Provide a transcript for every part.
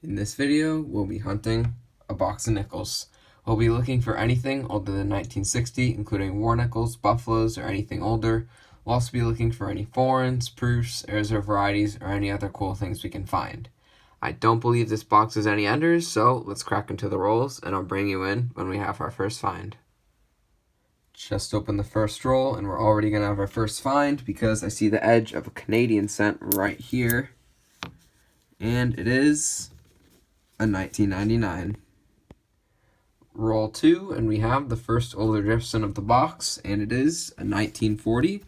In this video, we'll be hunting a box of nickels. We'll be looking for anything older than 1960, including war nickels, buffaloes, or anything older. We'll also be looking for any foreigns, proofs, reserve varieties, or any other cool things we can find. I don't believe this box has any enders, so let's crack into the rolls, and I'll bring you in when we have our first find. Just opened the first roll, and we're already going to have our first find because I see the edge of a Canadian scent right here. And it is a 1999. Roll 2, and we have the first older Jefferson of the box, and it is a 1940,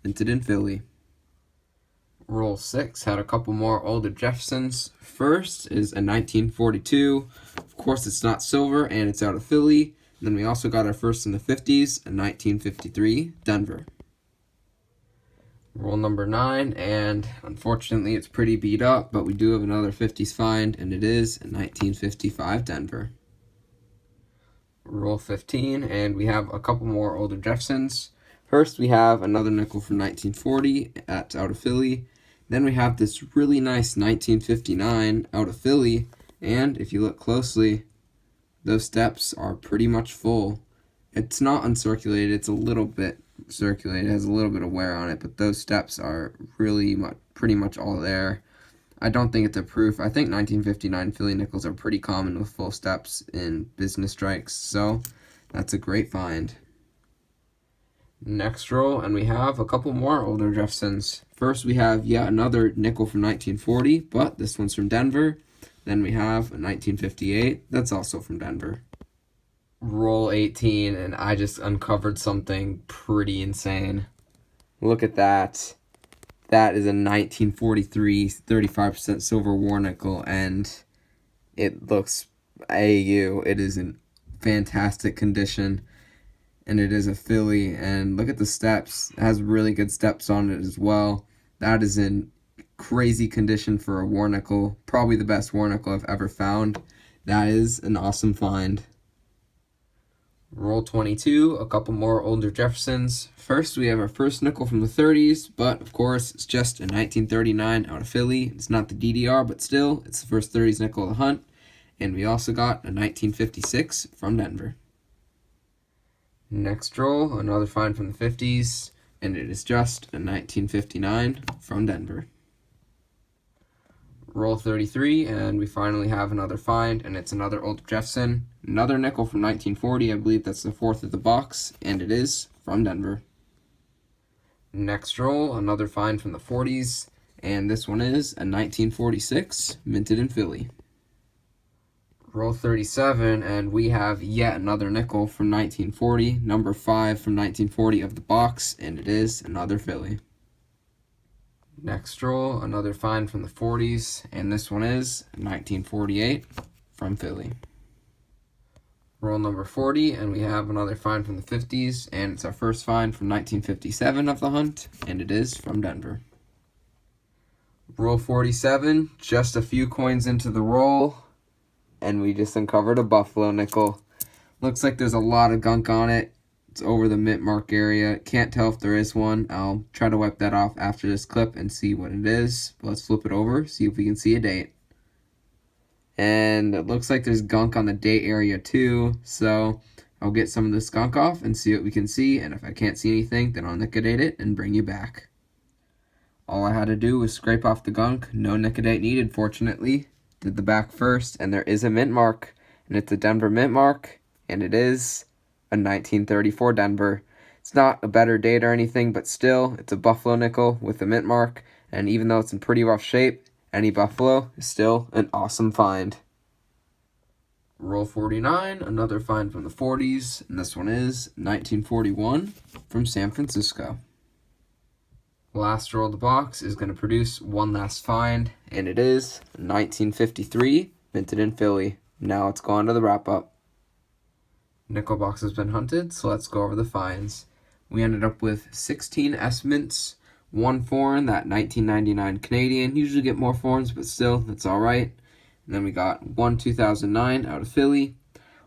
minted in Philly. Roll 6 had a couple more older Jeffersons. First is a 1942. Of course, it's not silver, and it's out of Philly. And then we also got our first in the 50s, a 1953, Denver. Roll number 9, and unfortunately it's pretty beat up, but we do have another 50s find, and it is a 1955 Denver. Roll 15, and we have a couple more older Jeffersons. First, we have another nickel from 1940 out of Philly. Then we have this really nice 1959 out of Philly, and if you look closely, those steps are pretty much full. It's not uncirculated, it's a little bit circulated, it has a little bit of wear on it, but those steps are really pretty much all there. I don't think it's a proof. I think 1959 Philly nickels are pretty common with full steps in business strikes, so that's a great find. Next roll, and we have a couple more older Jeffersons. First, we have yet another nickel from 1940, but this one's from Denver. Then we have a 1958, that's also from Denver. Roll 18, and I just uncovered something pretty insane. Look at that. That is a 1943 35% silver war nickel, and it looks AU. It is in fantastic condition, and it is a Philly, and look at the steps. It has really good steps on it as well. That is in crazy condition for a war nickel. Probably the best war nickel I've ever found. That is an awesome find. Roll 22, a couple more older Jeffersons. First, we have our first nickel from the 30s, but of course, it's just a 1939 out of Philly. It's not the DDR, but still, it's the first 30s nickel of the hunt. And we also got a 1956 from Denver. Next roll, another find from the 50s, and it is just a 1959 from Denver. Roll 33, and we finally have another find, and it's another old Jefferson. Another nickel from 1940, I believe that's the fourth of the box, and it is from Denver. Next roll, another find from the 40s, and this one is a 1946, minted in Philly. Roll 37, and we have yet another nickel from 1940, number 5 from 1940 of the box, and it is another Philly. Next roll, another find from the 40s, and this one is 1948 from Philly. Roll number 40, and we have another find from the 50s, and it's our first find from 1957 of the hunt, and it is from Denver. Roll 47, just a few coins into the roll, and we just uncovered a buffalo nickel. Looks like there's a lot of gunk on it. It's over the mint mark area. Can't tell if there is one. I'll try to wipe that off after this clip and see what it is. But let's flip it over, see if we can see a date. And it looks like there's gunk on the date area too. So I'll get some of this gunk off and see what we can see. And if I can't see anything, then I'll nicodate it and bring you back. All I had to do was scrape off the gunk. No nicodate needed, fortunately. Did the back first, and there is a mint mark. And it's a Denver mint mark. And it is a 1934 Denver. It's not a better date or anything, but still, it's a buffalo nickel with a mint mark, and even though it's in pretty rough shape, any buffalo is still an awesome find. Roll 49, another find from the 40s, and this one is 1941 from San Francisco. Last roll of the box is going to produce one last find, and it is 1953, minted in Philly. Now let's go on to the wrap-up. Nickel box has been hunted, so let's go over the finds. We ended up with 16 S mints, 1 foreign, that 1999 Canadian. Usually get more foreigns, but still, that's alright. And then we got 1 2009 out of Philly.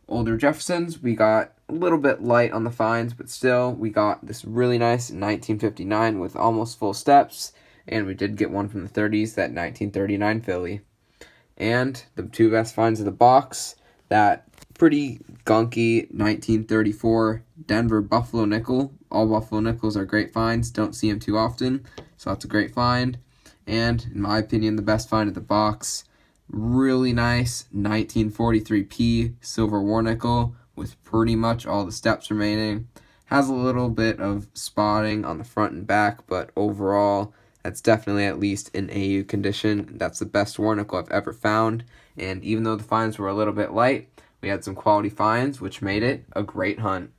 Older Jeffersons, we got a little bit light on the finds, but still, we got this really nice 1959 with almost full steps. And we did get one from the 30s, that 1939 Philly. And the two best finds of the box, that pretty gunky 1934 Denver Buffalo nickel. All Buffalo nickels are great finds. Don't see them too often, so that's a great find. And in my opinion, the best find of the box, really nice 1943p silver war nickel with pretty much all the steps remaining. Has a little bit of spotting on the front and back, but overall, that's definitely at least in AU condition. That's the best war nickel I've ever found. And even though the finds were a little bit light, we had some quality finds, which made it a great hunt.